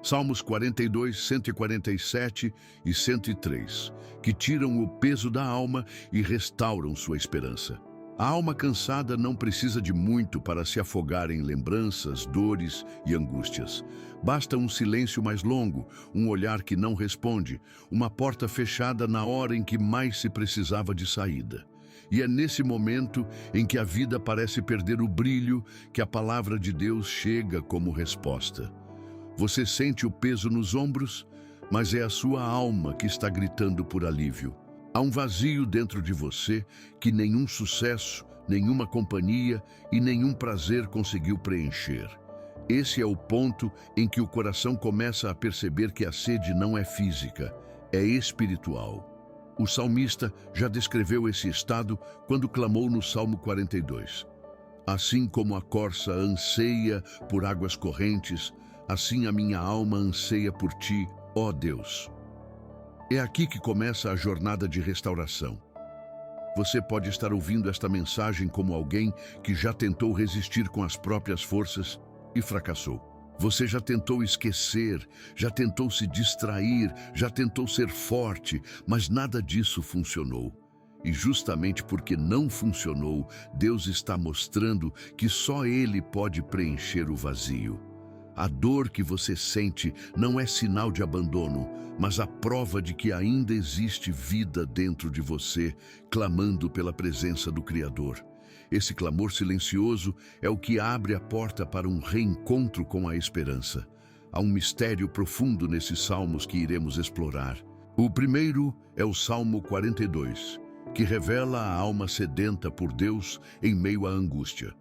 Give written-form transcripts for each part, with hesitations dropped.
Salmos 42, 147 e 103, que tiram o peso da alma e restauram sua esperança. A alma cansada não precisa de muito para se afogar em lembranças, dores e angústias. Basta um silêncio mais longo, um olhar que não responde, uma porta fechada na hora em que mais se precisava de saída. E é nesse momento em que a vida parece perder o brilho que a palavra de Deus chega como resposta. Você sente o peso nos ombros, mas é a sua alma que está gritando por alívio. Há um vazio dentro de você que nenhum sucesso, nenhuma companhia e nenhum prazer conseguiu preencher. Esse é o ponto em que o coração começa a perceber que a sede não é física, é espiritual. O salmista já descreveu esse estado quando clamou no Salmo 42. Assim como a corça anseia por águas correntes, assim a minha alma anseia por ti, ó Deus. É aqui que começa a jornada de restauração. Você pode estar ouvindo esta mensagem como alguém que já tentou resistir com as próprias forças e fracassou. Você já tentou esquecer, já tentou se distrair, já tentou ser forte, mas nada disso funcionou. E justamente porque não funcionou, Deus está mostrando que só Ele pode preencher o vazio. A dor que você sente não é sinal de abandono, mas a prova de que ainda existe vida dentro de você, clamando pela presença do Criador. Esse clamor silencioso é o que abre a porta para um reencontro com a esperança. Há um mistério profundo nesses salmos que iremos explorar. O primeiro é o Salmo 42, que revela a alma sedenta por Deus em meio à angústia.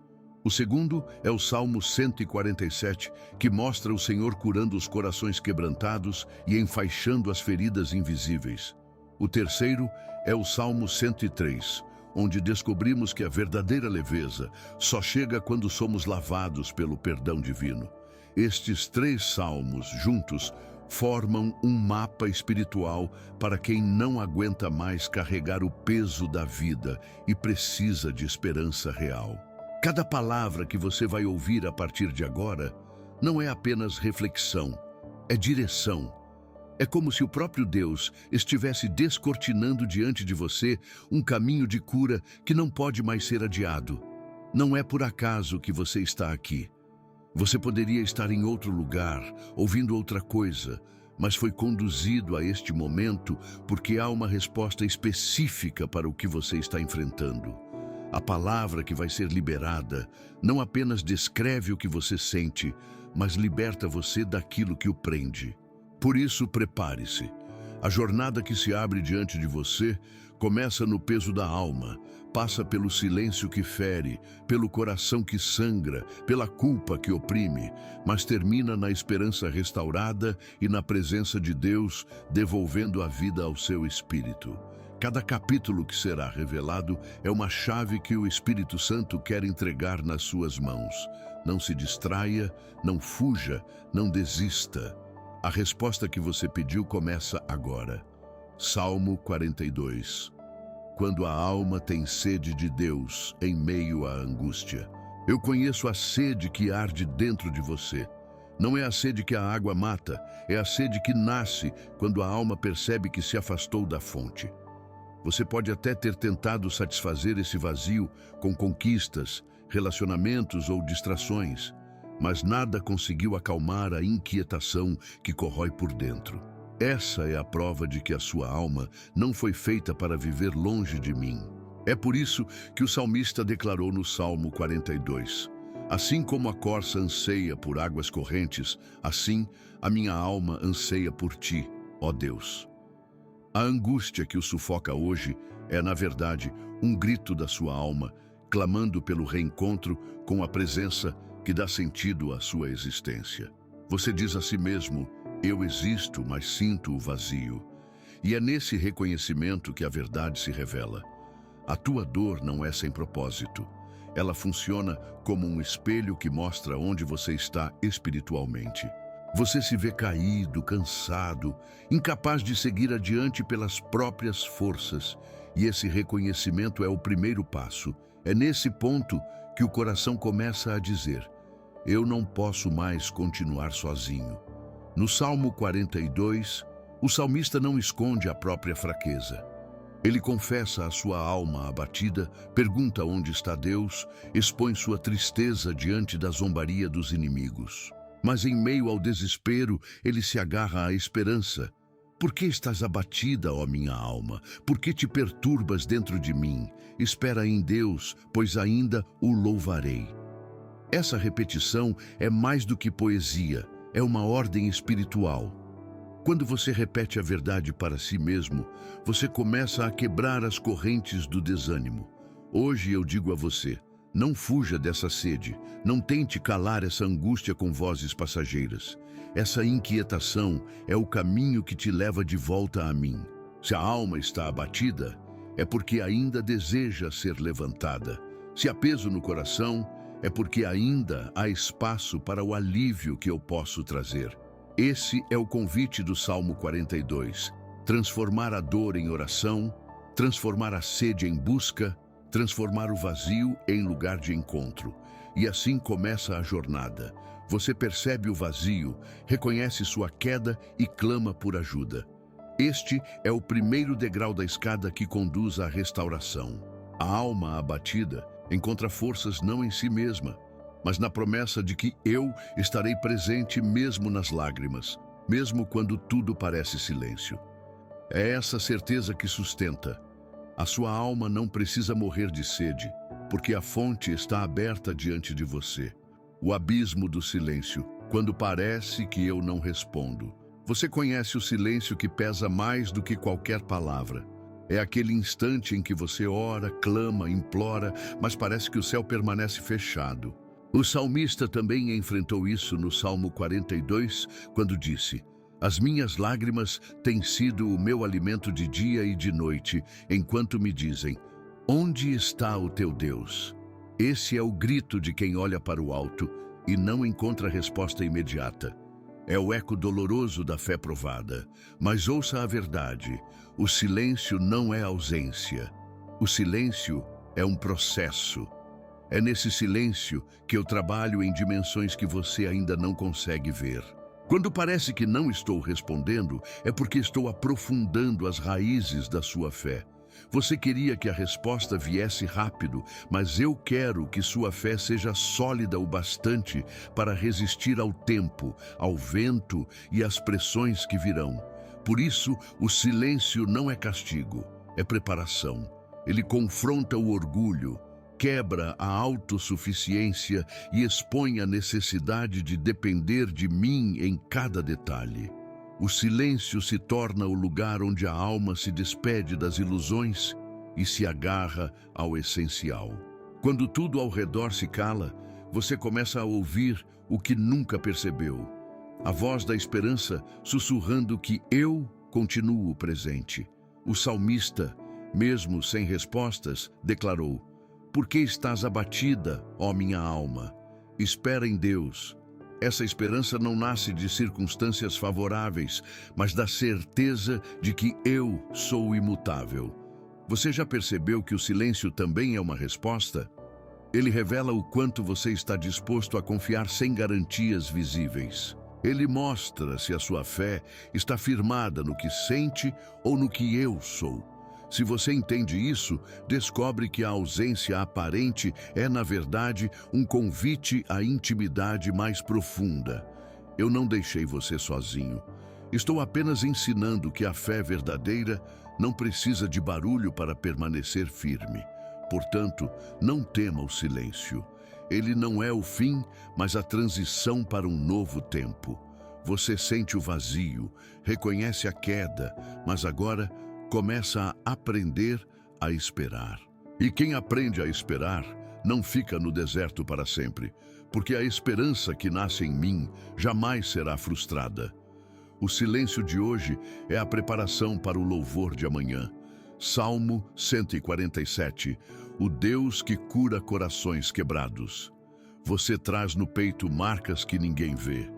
O segundo é o Salmo 147, que mostra o Senhor curando os corações quebrantados e enfaixando as feridas invisíveis. O terceiro é o Salmo 103, onde descobrimos que a verdadeira leveza só chega quando somos lavados pelo perdão divino. Estes três salmos, juntos, formam um mapa espiritual para quem não aguenta mais carregar o peso da vida e precisa de esperança real. Cada palavra que você vai ouvir a partir de agora não é apenas reflexão, é direção. É como se o próprio Deus estivesse descortinando diante de você um caminho de cura que não pode mais ser adiado. Não é por acaso que você está aqui. Você poderia estar em outro lugar, ouvindo outra coisa, mas foi conduzido a este momento porque há uma resposta específica para o que você está enfrentando. A palavra que vai ser liberada não apenas descreve o que você sente, mas liberta você daquilo que o prende. Por isso, prepare-se. A jornada que se abre diante de você começa no peso da alma, passa pelo silêncio que fere, pelo coração que sangra, pela culpa que oprime, mas termina na esperança restaurada e na presença de Deus, devolvendo a vida ao seu espírito. Cada capítulo que será revelado é uma chave que o Espírito Santo quer entregar nas suas mãos. Não se distraia, não fuja, não desista. A resposta que você pediu começa agora. Salmo 42. Quando a alma tem sede de Deus em meio à angústia. Eu conheço a sede que arde dentro de você. Não é a sede que a água mata, é a sede que nasce quando a alma percebe que se afastou da fonte. Você pode até ter tentado satisfazer esse vazio com conquistas, relacionamentos ou distrações, mas nada conseguiu acalmar a inquietação que corrói por dentro. Essa é a prova de que a sua alma não foi feita para viver longe de mim. É por isso que o salmista declarou no Salmo 42, assim como a corça anseia por águas correntes, assim a minha alma anseia por ti, ó Deus. A angústia que o sufoca hoje é, na verdade, um grito da sua alma, clamando pelo reencontro com a presença que dá sentido à sua existência. Você diz a si mesmo, eu existo, mas sinto o vazio. E é nesse reconhecimento que a verdade se revela. A tua dor não é sem propósito. Ela funciona como um espelho que mostra onde você está espiritualmente. Você se vê caído, cansado, incapaz de seguir adiante pelas próprias forças. E esse reconhecimento é o primeiro passo. É nesse ponto que o coração começa a dizer, eu não posso mais continuar sozinho. No Salmo 42, o salmista não esconde a própria fraqueza. Ele confessa a sua alma abatida, pergunta onde está Deus, expõe sua tristeza diante da zombaria dos inimigos. Mas em meio ao desespero, ele se agarra à esperança. Por que estás abatida, ó minha alma? Por que te perturbas dentro de mim? Espera em Deus, pois ainda o louvarei. Essa repetição é mais do que poesia, é uma ordem espiritual. Quando você repete a verdade para si mesmo, você começa a quebrar as correntes do desânimo. Hoje eu digo a você, não fuja dessa sede, não tente calar essa angústia com vozes passageiras. Essa inquietação é o caminho que te leva de volta a mim. Se a alma está abatida, é porque ainda deseja ser levantada. Se há peso no coração, é porque ainda há espaço para o alívio que eu posso trazer. Esse é o convite do Salmo 42. Transformar a dor em oração, transformar a sede em busca, transformar o vazio em lugar de encontro. E assim começa a jornada. Você percebe o vazio, reconhece sua queda e clama por ajuda. Este é o primeiro degrau da escada que conduz à restauração. A alma abatida encontra forças não em si mesma, mas na promessa de que eu estarei presente mesmo nas lágrimas, mesmo quando tudo parece silêncio. É essa certeza que sustenta. A sua alma não precisa morrer de sede, porque a fonte está aberta diante de você. O abismo do silêncio, quando parece que eu não respondo. Você conhece o silêncio que pesa mais do que qualquer palavra. É aquele instante em que você ora, clama, implora, mas parece que o céu permanece fechado. O salmista também enfrentou isso no Salmo 42, quando disse: As minhas lágrimas têm sido o meu alimento de dia e de noite, enquanto me dizem, onde está o teu Deus? Esse é o grito de quem olha para o alto e não encontra resposta imediata. É o eco doloroso da fé provada. Mas ouça a verdade, o silêncio não é ausência. O silêncio é um processo. É nesse silêncio que eu trabalho em dimensões que você ainda não consegue ver. Quando parece que não estou respondendo, é porque estou aprofundando as raízes da sua fé. Você queria que a resposta viesse rápido, mas eu quero que sua fé seja sólida o bastante para resistir ao tempo, ao vento e às pressões que virão. Por isso, o silêncio não é castigo, é preparação. Ele confronta o orgulho, quebra a autossuficiência e expõe a necessidade de depender de mim em cada detalhe. O silêncio se torna o lugar onde a alma se despede das ilusões e se agarra ao essencial. Quando tudo ao redor se cala, você começa a ouvir o que nunca percebeu. A voz da esperança sussurrando que eu continuo presente. O salmista, mesmo sem respostas, declarou: Por que estás abatida, ó minha alma? Espera em Deus. Essa esperança não nasce de circunstâncias favoráveis, mas da certeza de que eu sou imutável. Você já percebeu que o silêncio também é uma resposta? Ele revela o quanto você está disposto a confiar sem garantias visíveis. Ele mostra se a sua fé está firmada no que sente ou no que eu sou. Se você entende isso, descobre que a ausência aparente é, na verdade, um convite à intimidade mais profunda. Eu não deixei você sozinho. Estou apenas ensinando que a fé verdadeira não precisa de barulho para permanecer firme. Portanto, não tema o silêncio. Ele não é o fim, mas a transição para um novo tempo. Você sente o vazio, reconhece a queda, mas agora começa a aprender a esperar. E quem aprende a esperar não fica no deserto para sempre, porque a esperança que nasce em mim jamais será frustrada. O silêncio de hoje é a preparação para o louvor de amanhã. Salmo 147, o Deus que cura corações quebrados. Você traz no peito marcas que ninguém vê.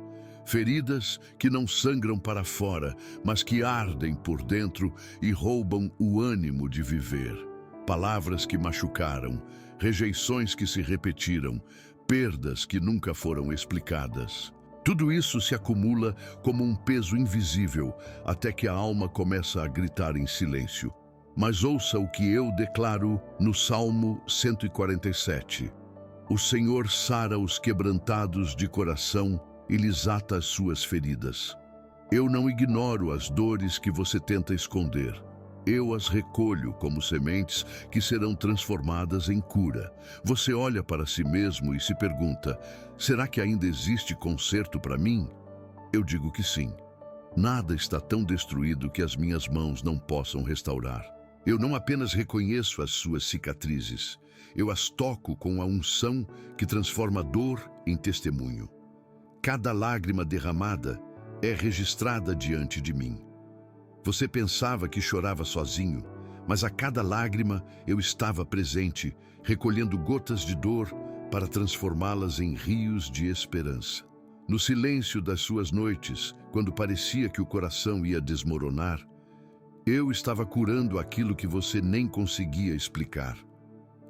Feridas que não sangram para fora, mas que ardem por dentro e roubam o ânimo de viver. Palavras que machucaram, rejeições que se repetiram, perdas que nunca foram explicadas. Tudo isso se acumula como um peso invisível até que a alma começa a gritar em silêncio. Mas ouça o que eu declaro no Salmo 147. O Senhor sara os quebrantados de coração e lhes ata as suas feridas. Eu não ignoro as dores que você tenta esconder. Eu as recolho como sementes que serão transformadas em cura. Você olha para si mesmo e se pergunta: será que ainda existe conserto para mim? Eu digo que sim. Nada está tão destruído que as minhas mãos não possam restaurar. Eu não apenas reconheço as suas cicatrizes, eu as toco com a unção que transforma a dor em testemunho. Cada lágrima derramada é registrada diante de mim. Você pensava que chorava sozinho, mas a cada lágrima eu estava presente, recolhendo gotas de dor para transformá-las em rios de esperança. No silêncio das suas noites, quando parecia que o coração ia desmoronar, eu estava curando aquilo que você nem conseguia explicar.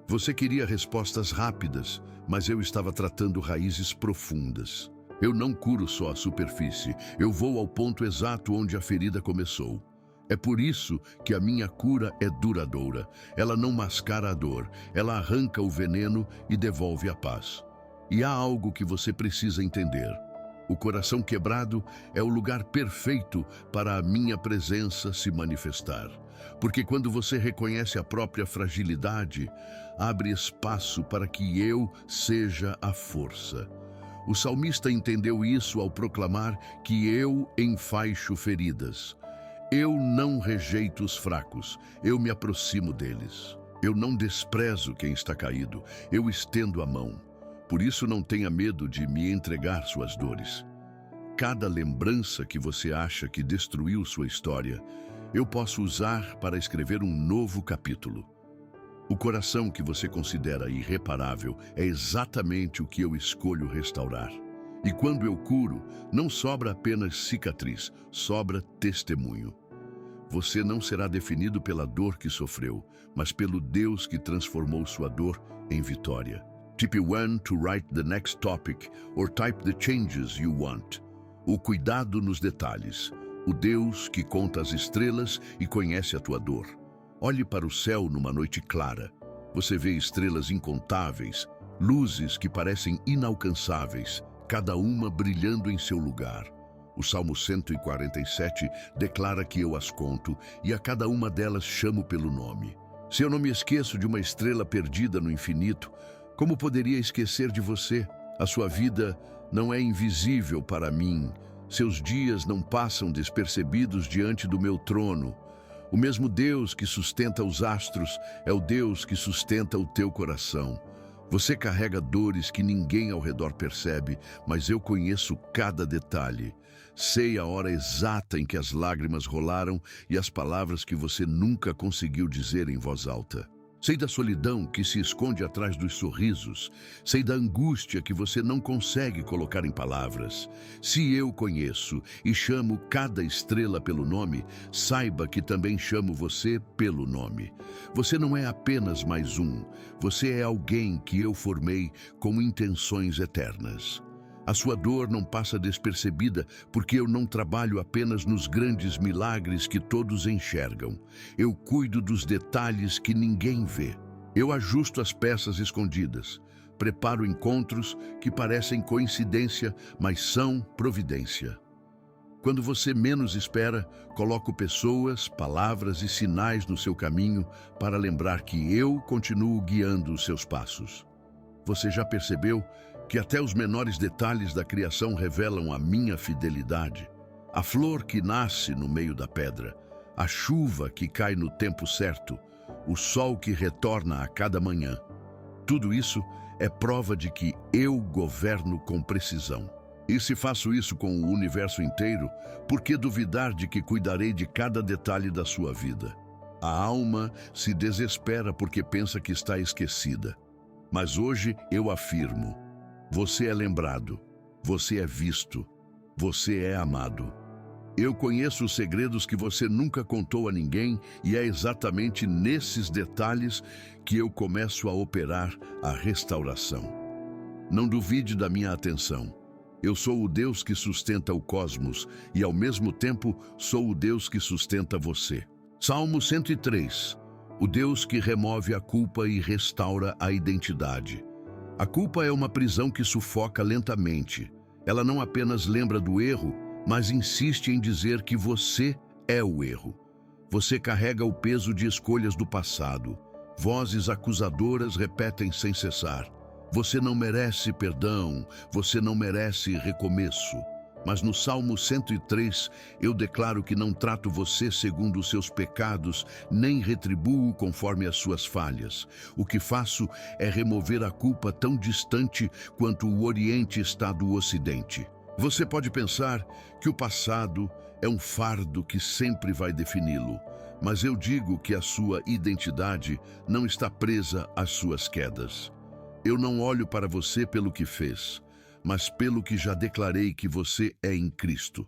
Você queria respostas rápidas, mas eu estava tratando raízes profundas. Eu não curo só a superfície, eu vou ao ponto exato onde a ferida começou. É por isso que a minha cura é duradoura. Ela não mascara a dor, ela arranca o veneno e devolve a paz. E há algo que você precisa entender. O coração quebrado é o lugar perfeito para a minha presença se manifestar. Porque quando você reconhece a própria fragilidade, abre espaço para que eu seja a força. O salmista entendeu isso ao proclamar que eu enfaixo feridas. Eu não rejeito os fracos, eu me aproximo deles. Eu não desprezo quem está caído, eu estendo a mão. Por isso não tenha medo de me entregar suas dores. Cada lembrança que você acha que destruiu sua história, eu posso usar para escrever um novo capítulo. O coração que você considera irreparável é exatamente o que eu escolho restaurar. E quando eu curo, não sobra apenas cicatriz, sobra testemunho. Você não será definido pela dor que sofreu, mas pelo Deus que transformou sua dor em vitória. Type 1 to write the next topic or type the changes you want. O cuidado nos detalhes. O Deus que conta as estrelas e conhece a tua dor. Olhe para o céu numa noite clara. Você vê estrelas incontáveis, luzes que parecem inalcançáveis, cada uma brilhando em seu lugar. O Salmo 147 declara que eu as conto e a cada uma delas chamo pelo nome. Se eu não me esqueço de uma estrela perdida no infinito, como poderia esquecer de você? A sua vida não é invisível para mim. Seus dias não passam despercebidos diante do meu trono. O mesmo Deus que sustenta os astros é o Deus que sustenta o teu coração. Você carrega dores que ninguém ao redor percebe, mas eu conheço cada detalhe. Sei a hora exata em que as lágrimas rolaram e as palavras que você nunca conseguiu dizer em voz alta. Sei da solidão que se esconde atrás dos sorrisos. Sei da angústia que você não consegue colocar em palavras. Se eu conheço e chamo cada estrela pelo nome, saiba que também chamo você pelo nome. Você não é apenas mais um. Você é alguém que eu formei com intenções eternas. A sua dor não passa despercebida porque eu não trabalho apenas nos grandes milagres que todos enxergam. Eu cuido dos detalhes que ninguém vê. Eu ajusto as peças escondidas. Preparo encontros que parecem coincidência, mas são providência. Quando você menos espera, coloco pessoas, palavras e sinais no seu caminho para lembrar que eu continuo guiando os seus passos. Você já percebeu que até os menores detalhes da criação revelam a minha fidelidade? A flor que nasce no meio da pedra, a chuva que cai no tempo certo, o sol que retorna a cada manhã. Tudo isso é prova de que eu governo com precisão. E se faço isso com o universo inteiro, por que duvidar de que cuidarei de cada detalhe da sua vida? A alma se desespera porque pensa que está esquecida. Mas hoje eu afirmo: você é lembrado, você é visto, você é amado. Eu conheço os segredos que você nunca contou a ninguém e é exatamente nesses detalhes que eu começo a operar a restauração. Não duvide da minha atenção. Eu sou o Deus que sustenta o cosmos e, ao mesmo tempo, sou o Deus que sustenta você. Salmo 103. O Deus que remove a culpa e restaura a identidade. A culpa é uma prisão que sufoca lentamente. Ela não apenas lembra do erro, mas insiste em dizer que você é o erro. Você carrega o peso de escolhas do passado. Vozes acusadoras repetem sem cessar. Você não merece perdão, você não merece recomeço. Mas no Salmo 103, eu declaro que não trato você segundo os seus pecados, nem retribuo conforme as suas falhas. O que faço é remover a culpa tão distante quanto o Oriente está do Ocidente. Você pode pensar que o passado é um fardo que sempre vai defini-lo, mas eu digo que a sua identidade não está presa às suas quedas. Eu não olho para você pelo que fez, mas pelo que já declarei que você é em Cristo.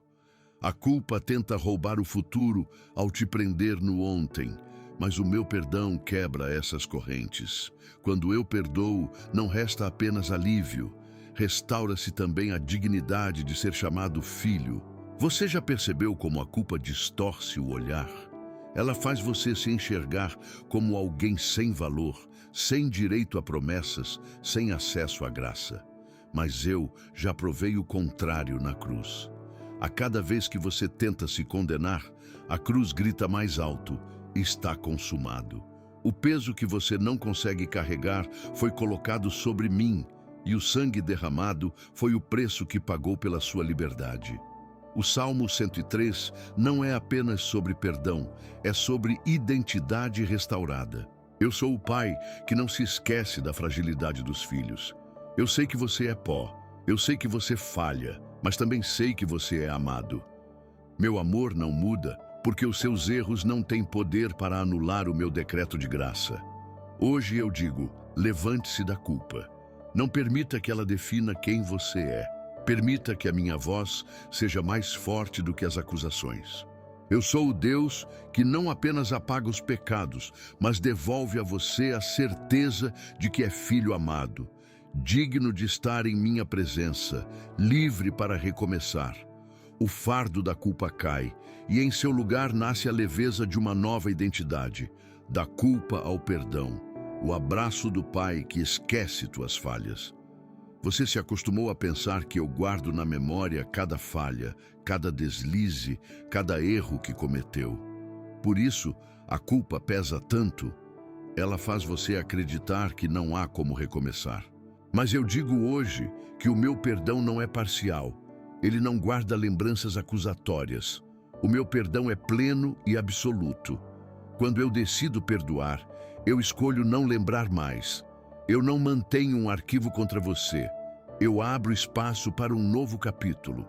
A culpa tenta roubar o futuro ao te prender no ontem, mas o meu perdão quebra essas correntes. Quando eu perdoo, não resta apenas alívio, restaura-se também a dignidade de ser chamado filho. Você já percebeu como a culpa distorce o olhar? Ela faz você se enxergar como alguém sem valor, sem direito a promessas, sem acesso à graça. Mas eu já provei o contrário na cruz. A cada vez que você tenta se condenar, a cruz grita mais alto: está consumado. O peso que você não consegue carregar foi colocado sobre mim, e o sangue derramado foi o preço que pagou pela sua liberdade. O Salmo 103 não é apenas sobre perdão, é sobre identidade restaurada. Eu sou o pai que não se esquece da fragilidade dos filhos. Eu sei que você é pó, eu sei que você falha, mas também sei que você é amado. Meu amor não muda, porque os seus erros não têm poder para anular o meu decreto de graça. Hoje eu digo: levante-se da culpa. Não permita que ela defina quem você é. Permita que a minha voz seja mais forte do que as acusações. Eu sou o Deus que não apenas apaga os pecados, mas devolve a você a certeza de que é filho amado, digno de estar em minha presença, livre para recomeçar. O fardo da culpa cai, e em seu lugar nasce a leveza de uma nova identidade, da culpa ao perdão, o abraço do Pai que esquece tuas falhas. Você se acostumou a pensar que eu guardo na memória cada falha, cada deslize, cada erro que cometeu. Por isso, a culpa pesa tanto, ela faz você acreditar que não há como recomeçar. Mas eu digo hoje que o meu perdão não é parcial. Ele não guarda lembranças acusatórias. O meu perdão é pleno e absoluto. Quando eu decido perdoar, eu escolho não lembrar mais. Eu não mantenho um arquivo contra você. Eu abro espaço para um novo capítulo.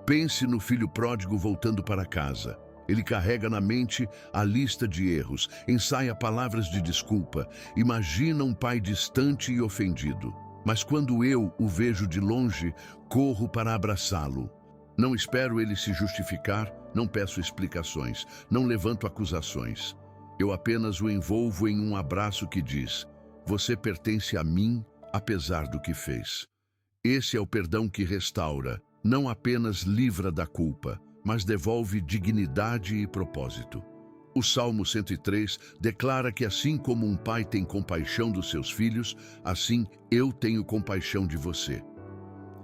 Pense no filho pródigo voltando para casa. Ele carrega na mente a lista de erros, ensaia palavras de desculpa, imagina um pai distante e ofendido. Mas quando eu o vejo de longe, corro para abraçá-lo. Não espero ele se justificar, não peço explicações, não levanto acusações. Eu apenas o envolvo em um abraço que diz: você pertence a mim, apesar do que fez. Esse é o perdão que restaura, não apenas livra da culpa, mas devolve dignidade e propósito. O Salmo 103 declara que assim como um pai tem compaixão dos seus filhos, assim eu tenho compaixão de você.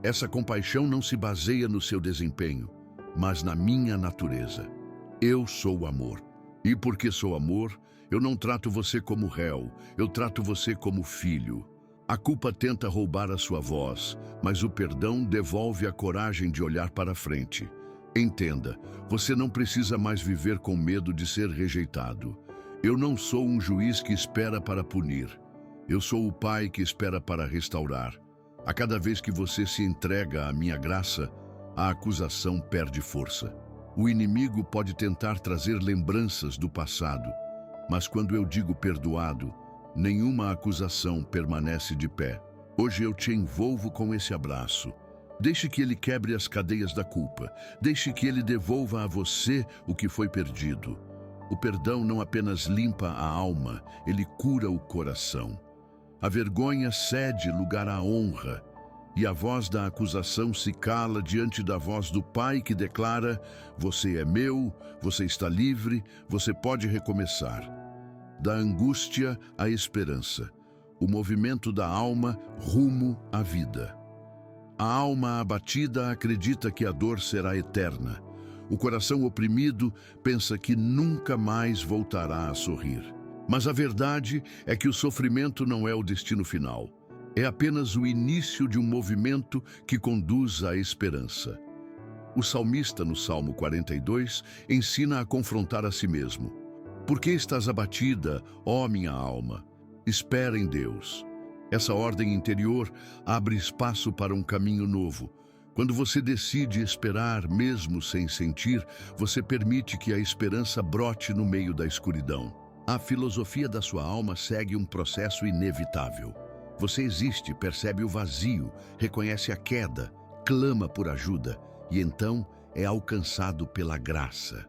Essa compaixão não se baseia no seu desempenho, mas na minha natureza. Eu sou amor. E porque sou amor, eu não trato você como réu, eu trato você como filho. A culpa tenta roubar a sua voz, mas o perdão devolve a coragem de olhar para frente. Entenda, você não precisa mais viver com medo de ser rejeitado. Eu não sou um juiz que espera para punir. Eu sou o pai que espera para restaurar. A cada vez que você se entrega à minha graça, a acusação perde força. O inimigo pode tentar trazer lembranças do passado, mas quando eu digo perdoado, nenhuma acusação permanece de pé. Hoje eu te envolvo com esse abraço. Deixe que ele quebre as cadeias da culpa. Deixe que ele devolva a você o que foi perdido. O perdão não apenas limpa a alma, ele cura o coração. A vergonha cede lugar à honra. e a voz da acusação se cala diante da voz do Pai que declara: você é meu, você está livre, você pode recomeçar. Da angústia à esperança, o movimento da alma rumo à vida. A alma abatida acredita que a dor será eterna. O coração oprimido pensa que nunca mais voltará a sorrir. Mas a verdade é que o sofrimento não é o destino final. É apenas o início de um movimento que conduz à esperança. O salmista, no Salmo 42, ensina a confrontar a si mesmo. Por que estás abatida, ó minha alma? Espera em Deus. Essa ordem interior abre espaço para um caminho novo. Quando você decide esperar mesmo sem sentir, você permite que a esperança brote no meio da escuridão. A filosofia da sua alma segue um processo inevitável. Você existe, percebe o vazio, reconhece a queda, clama por ajuda e então é alcançado pela graça.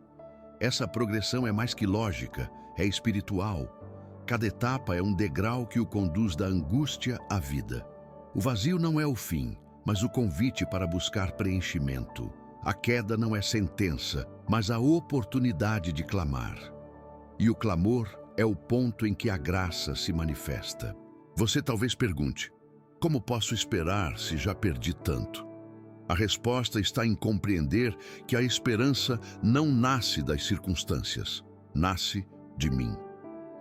Essa progressão é mais que lógica, é espiritual. Cada etapa é um degrau que o conduz da angústia à vida. O vazio não é o fim, mas o convite para buscar preenchimento. A queda não é sentença, mas a oportunidade de clamar. E o clamor é o ponto em que a graça se manifesta. Você talvez pergunte: como posso esperar se já perdi tanto? A resposta está em compreender que a esperança não nasce das circunstâncias, nasce de mim.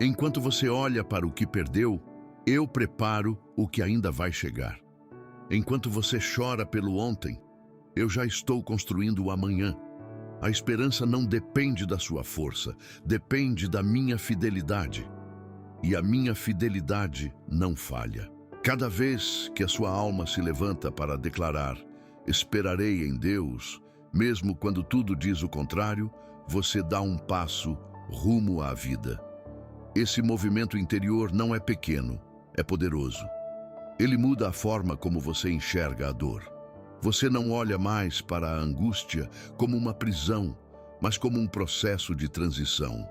Enquanto você olha para o que perdeu, eu preparo o que ainda vai chegar. Enquanto você chora pelo ontem, eu já estou construindo o amanhã. A esperança não depende da sua força, depende da minha fidelidade. E a minha fidelidade não falha. Cada vez que a sua alma se levanta para declarar: esperarei em Deus, mesmo quando tudo diz o contrário, você dá um passo rumo à vida. Esse movimento interior não é pequeno, é poderoso. Ele muda a forma como você enxerga a dor. Você não olha mais para a angústia como uma prisão, mas como um processo de transição.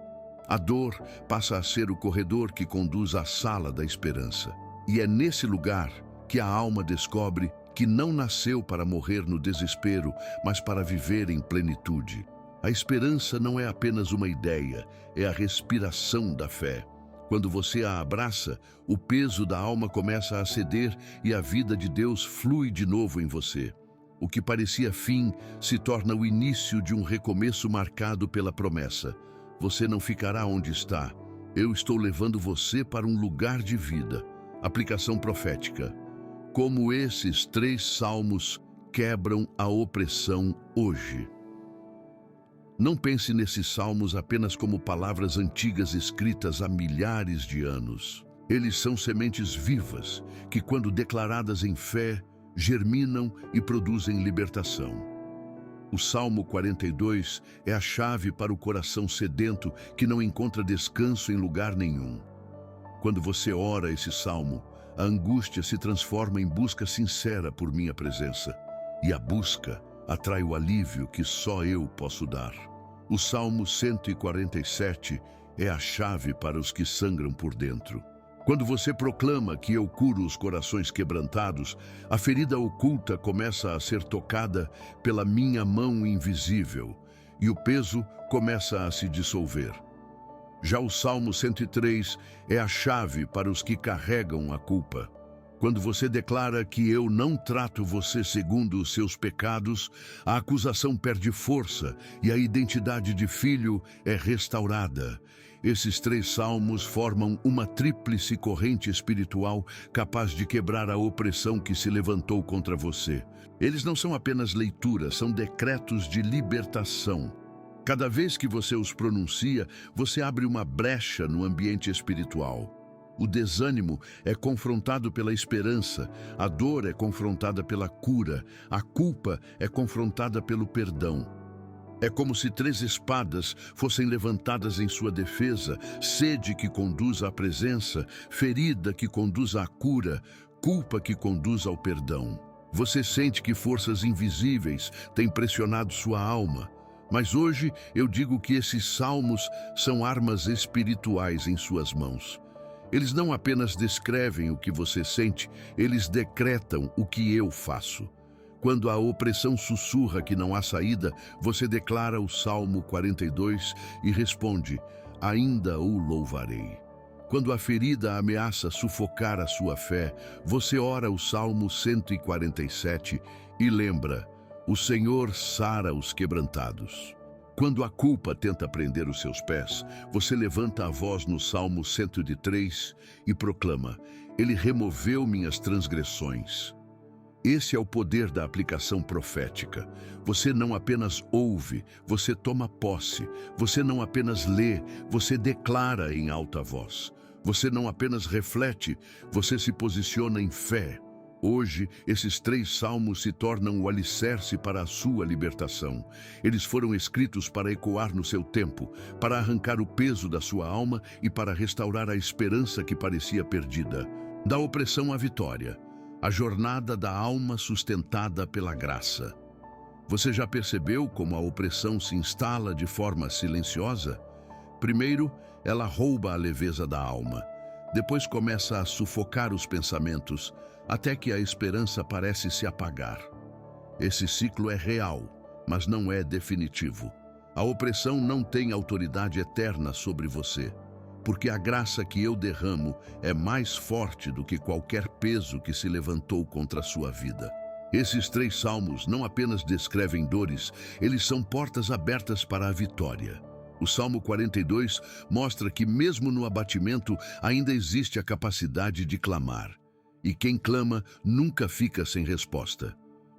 A dor passa a ser o corredor que conduz à sala da esperança. E é nesse lugar que a alma descobre que não nasceu para morrer no desespero, mas para viver em plenitude. A esperança não é apenas uma ideia, é a respiração da fé. Quando você a abraça, o peso da alma começa a ceder e a vida de Deus flui de novo em você. O que parecia fim se torna o início de um recomeço marcado pela promessa: você não ficará onde está. Eu estou levando você para um lugar de vida. Aplicação profética. Como esses 3 salmos quebram a opressão hoje. Não pense nesses salmos apenas como palavras antigas escritas há milhares de anos. Eles são sementes vivas que, quando declaradas em fé, germinam e produzem libertação. O Salmo 42 é a chave para o coração sedento que não encontra descanso em lugar nenhum. Quando você ora esse salmo, a angústia se transforma em busca sincera por minha presença. E a busca atrai o alívio que só eu posso dar. O Salmo 147 é a chave para os que sangram por dentro. Quando você proclama que eu curo os corações quebrantados, a ferida oculta começa a ser tocada pela minha mão invisível e o peso começa a se dissolver. Já o Salmo 103 é a chave para os que carregam a culpa. Quando você declara que eu não trato você segundo os seus pecados, a acusação perde força e a identidade de filho é restaurada. Esses 3 salmos formam uma tríplice corrente espiritual capaz de quebrar a opressão que se levantou contra você. Eles não são apenas leituras, são decretos de libertação. Cada vez que você os pronuncia, você abre uma brecha no ambiente espiritual. O desânimo é confrontado pela esperança, a dor é confrontada pela cura, a culpa é confrontada pelo perdão. É como se 3 espadas fossem levantadas em sua defesa: sede que conduz à presença, ferida que conduz à cura, culpa que conduz ao perdão. Você sente que forças invisíveis têm pressionado sua alma. Mas hoje eu digo que esses salmos são armas espirituais em suas mãos. Eles não apenas descrevem o que você sente, eles decretam o que eu faço. Quando a opressão sussurra que não há saída, você declara o Salmo 42 e responde: ainda o louvarei. Quando a ferida ameaça sufocar a sua fé, você ora o Salmo 147 e lembra: o Senhor sara os quebrantados. Quando a culpa tenta prender os seus pés, você levanta a voz no Salmo 103 e proclama: ele removeu minhas transgressões. Esse é o poder da aplicação profética. Você não apenas ouve, você toma posse. Você não apenas lê, você declara em alta voz. Você não apenas reflete, você se posiciona em fé. Hoje, esses 3 salmos se tornam o alicerce para a sua libertação. Eles foram escritos para ecoar no seu tempo, para arrancar o peso da sua alma e para restaurar a esperança que parecia perdida. Da opressão à vitória. A jornada da alma sustentada pela graça. Você já percebeu como a opressão se instala de forma silenciosa? Primeiro, ela rouba a leveza da alma. Depois começa a sufocar os pensamentos, até que a esperança parece se apagar. Esse ciclo é real, mas não é definitivo. A opressão não tem autoridade eterna sobre você, porque a graça que eu derramo é mais forte do que qualquer peso que se levantou contra a sua vida. Esses 3 salmos não apenas descrevem dores, eles são portas abertas para a vitória. O Salmo 42 mostra que mesmo no abatimento ainda existe a capacidade de clamar. E quem clama nunca fica sem resposta.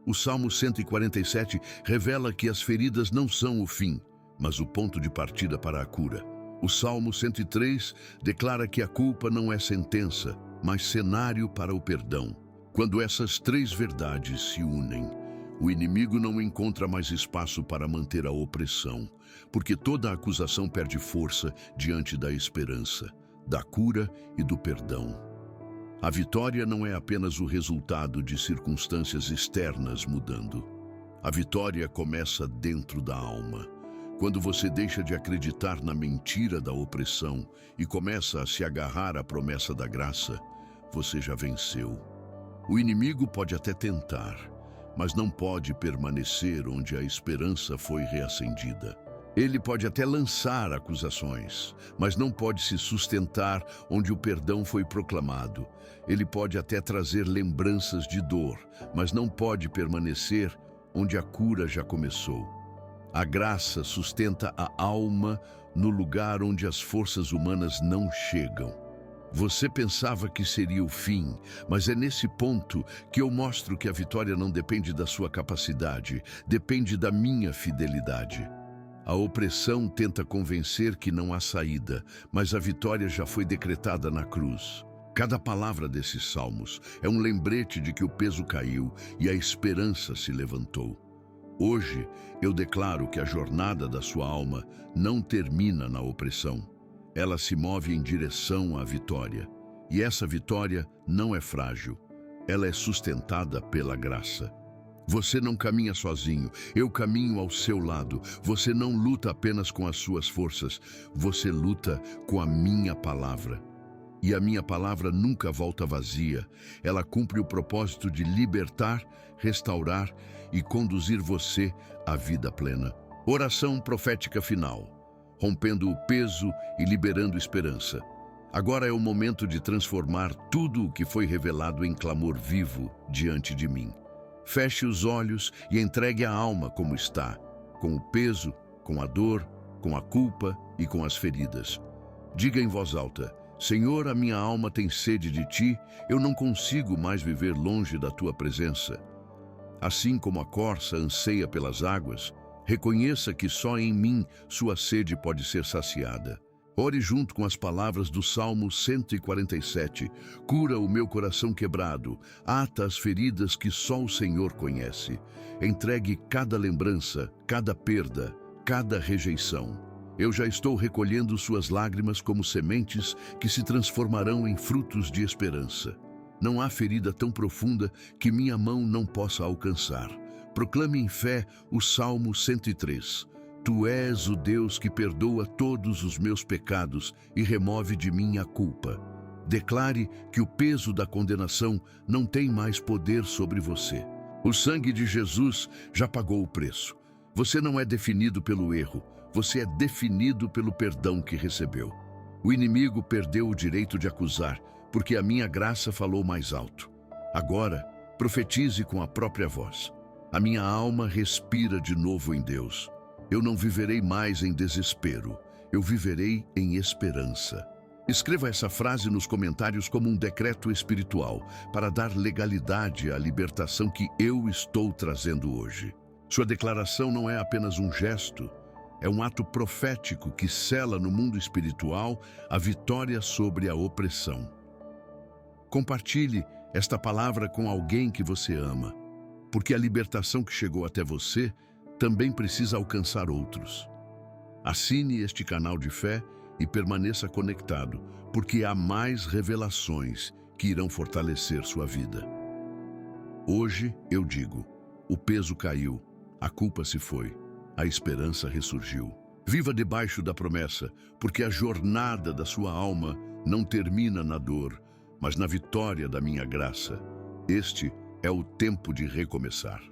O Salmo 147 revela que as feridas não são o fim, mas o ponto de partida para a cura. O Salmo 103 declara que a culpa não é sentença, mas cenário para o perdão. Quando essas 3 verdades se unem, o inimigo não encontra mais espaço para manter a opressão, porque toda acusação perde força diante da esperança, da cura e do perdão. A vitória não é apenas o resultado de circunstâncias externas mudando. A vitória começa dentro da alma. Quando você deixa de acreditar na mentira da opressão e começa a se agarrar à promessa da graça, você já venceu. O inimigo pode até tentar, mas não pode permanecer onde a esperança foi reacendida. Ele pode até lançar acusações, mas não pode se sustentar onde o perdão foi proclamado. Ele pode até trazer lembranças de dor, mas não pode permanecer onde a cura já começou. A graça sustenta a alma no lugar onde as forças humanas não chegam. Você pensava que seria o fim, mas é nesse ponto que eu mostro que a vitória não depende da sua capacidade, depende da minha fidelidade. A opressão tenta convencer que não há saída, mas a vitória já foi decretada na cruz. Cada palavra desses salmos é um lembrete de que o peso caiu e a esperança se levantou. Hoje, eu declaro que a jornada da sua alma não termina na opressão. Ela se move em direção à vitória. E essa vitória não é frágil. Ela é sustentada pela graça. Você não caminha sozinho, eu caminho ao seu lado. Você não luta apenas com as suas forças, você luta com a minha palavra. E a minha palavra nunca volta vazia. Ela cumpre o propósito de libertar, restaurar e conduzir você à vida plena. Oração profética final, rompendo o peso e liberando esperança. Agora é o momento de transformar tudo o que foi revelado em clamor vivo diante de mim. Feche os olhos e entregue a alma como está, com o peso, com a dor, com a culpa e com as feridas. Diga em voz alta: Senhor, a minha alma tem sede de Ti, eu não consigo mais viver longe da Tua presença. Assim como a corça anseia pelas águas, reconheça que só em mim sua sede pode ser saciada. Ore junto com as palavras do Salmo 147. Cura o meu coração quebrado, ata as feridas que só o Senhor conhece. Entregue cada lembrança, cada perda, cada rejeição. Eu já estou recolhendo suas lágrimas como sementes que se transformarão em frutos de esperança. Não há ferida tão profunda que minha mão não possa alcançar. Proclame em fé o Salmo 103. Tu és o Deus que perdoa todos os meus pecados e remove de mim a culpa. Declare que o peso da condenação não tem mais poder sobre você. O sangue de Jesus já pagou o preço. Você não é definido pelo erro, você é definido pelo perdão que recebeu. O inimigo perdeu o direito de acusar, porque a minha graça falou mais alto. Agora, profetize com a própria voz. A minha alma respira de novo em Deus. Eu não viverei mais em desespero, eu viverei em esperança. Escreva essa frase nos comentários como um decreto espiritual para dar legalidade à libertação que eu estou trazendo hoje. Sua declaração não é apenas um gesto, é um ato profético que sela no mundo espiritual a vitória sobre a opressão. Compartilhe esta palavra com alguém que você ama, porque a libertação que chegou até você também precisa alcançar outros. Assine este canal de fé e permaneça conectado, porque há mais revelações que irão fortalecer sua vida. Hoje eu digo, o peso caiu, a culpa se foi, a esperança ressurgiu. Viva debaixo da promessa, porque a jornada da sua alma não termina na dor, mas na vitória da minha graça. Este é o tempo de recomeçar.